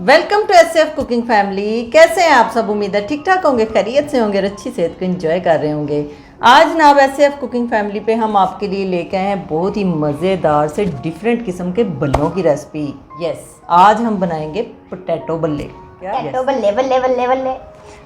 Welcome to SF cooking family. कैसे हैं आप सब? उम्मीद है ठीक ठाक होंगे, खैरियत से होंगे और अच्छी सेहत को एंजॉय कर रहे होंगे। आज जनाब एसएफ कुकिंग फैमिली पे हम आपके लिए लेके आए हैं बहुत ही मज़ेदार से डिफरेंट किस्म के बल्लों की रेसिपी। यस, आज हम बनाएंगे पोटैटो बल्ले। पोटैटो बल्ले बल्ले बल्ले बल्ले।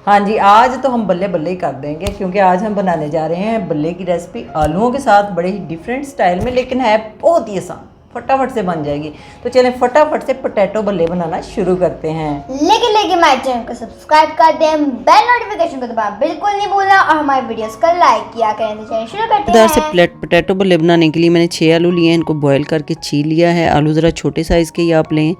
हाँ जी, आज तो हम बल्ले बल्ले ही कर देंगे क्योंकि आज हम बनाने जा रहे हैं बल्ले की रेसिपी आलूओं के साथ, बड़े ही डिफरेंट स्टाइल में, लेकिन है बहुत ही आसान, फटाफट से बन जाएगी। तो चलें फटाफट से पोटैटो बल्ले बनाना शुरू करते हैं। लेकिन हमारे चैनल को सब्सक्राइब कर दें, बेल नोटिफिकेशन को दबाना बिल्कुल नहीं भूलना और हमारे वीडियोस को लाइक किया करें। तो चलिए शुरू करते हैं। से प्लेट पोटैटो बल्ले बनाने के लिए मैंने 6 आलू लिए हैं, इनको बॉईल करके छील लिया है। आलू ज़रा छोटे साइज़ के ही आप लें,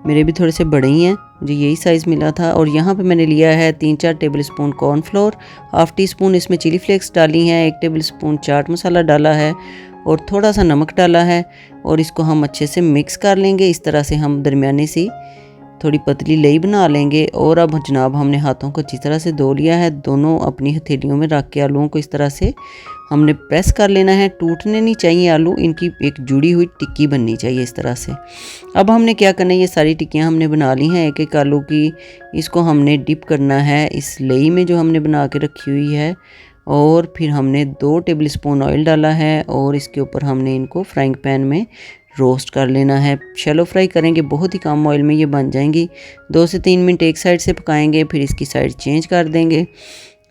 मेरे भी थोड़े से बड़े ही हैं, मुझे यही साइज़ मिला था। और यहाँ पे मैंने लिया है 3-4 table spoon cornflour, half tea spoon इसमें चिली फ्लेक्स डाली हैं, 1 टेबल स्पून चाट मसाला डाला है और थोड़ा सा नमक डाला है। और इसको हम अच्छे से मिक्स कर लेंगे। इस तरह से हम दरमियानी सी थोड़ी पतली लई बना लेंगे। और अब जनाब हमने हाथों को अच्छी तरह से धो लिया है, दोनों अपनी हथेलियों में रख के आलूओं को इस तरह से हमने प्रेस कर लेना है। टूटने नहीं चाहिए आलू, इनकी एक जुड़ी हुई टिक्की बननी चाहिए इस तरह से। अब हमने क्या करना है, ये सारी टिक्कियाँ हमने बना ली हैं एक एक आलू की। इसको हमने डिप करना है इस लई में जो हमने बना के रखी हुई है। और फिर हमने 2 टेबल स्पून ऑयल डाला है और इसके ऊपर हमने इनको फ्राइंग पैन में रोस्ट कर लेना है। शैलो फ्राई करेंगे, बहुत ही कम ऑयल में ये बन जाएंगी। 2 से 3 मिनट एक साइड से पकाएंगे, फिर इसकी साइड चेंज कर देंगे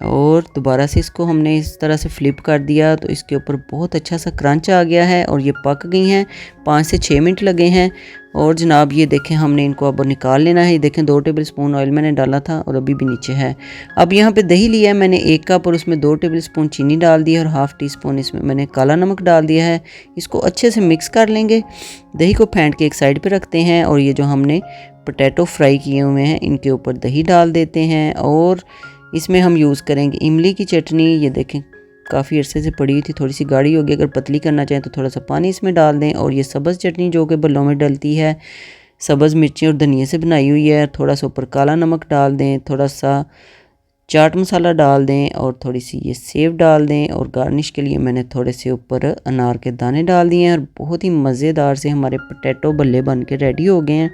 और दोबारा से इसको हमने इस तरह से फ्लिप कर दिया तो इसके ऊपर बहुत अच्छा सा क्रंच आ गया है और ये पक गई हैं। 5 से 6 मिनट लगे हैं। और जनाब ये देखें, हमने इनको अब निकाल लेना है। ये देखें 2 टेबल स्पून ऑयल मैंने डाला था और अभी भी नीचे है। अब यहाँ पे दही लिया है मैंने 1 कप और उसमें 2 टेबल स्पून चीनी डाल दी है और हाफ़ टी स्पून इसमें मैंने काला नमक डाल दिया है। इसको अच्छे से मिक्स कर लेंगे। दही को फेंट के एक साइड पे रखते हैं और ये जो हमने पोटैटो फ्राई किए हुए हैं इनके ऊपर दही डाल देते हैं। और इसमें हम यूज़ करेंगे इमली की चटनी। ये देखें काफ़ी अरसे से पड़ी हुई थी, थोड़ी सी गाढ़ी होगी, अगर पतली करना चाहें तो थोड़ा सा पानी इसमें डाल दें। और ये सब्ज़ चटनी जो कि बल्लों में डलती है, सब्ज़ मिर्ची और धनिया से बनाई हुई है। थोड़ा सा ऊपर काला नमक डाल दें, थोड़ा सा चाट मसाला डाल दें और थोड़ी सी ये सेव डाल दें। और गार्निश के लिए मैंने थोड़े से ऊपर अनार के दाने डाल दिए हैं। और बहुत ही मज़ेदार से हमारे पोटैटो बल्ले बन के रेडी हो गए हैं।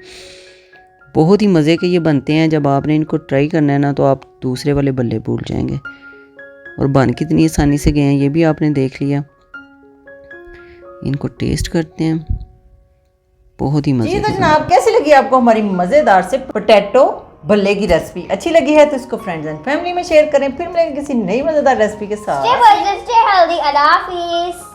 बहुत ही मज़े के ये बनते हैं। जब आपने इनको ट्राई करना है ना तो आप दूसरे वाले बल्ले भूल जाएंगे। और बन कितनी आसानी से गए हैं ये भी आपने देख लिया। इनको टेस्ट करते हैं, बहुत ही मज़े। जी तो जनाब, कैसी लगी आपको हमारी मज़ेदार से पोटैटो बल्ले की रेसिपी? अच्छी लगी है तो इसको फ्रेंड्स एंड फैमिली में शेयर करें। फिर मिलेंगे किसी नई मज़ेदार रेसिपी के साथ। Stay healthy. Allah Hafiz.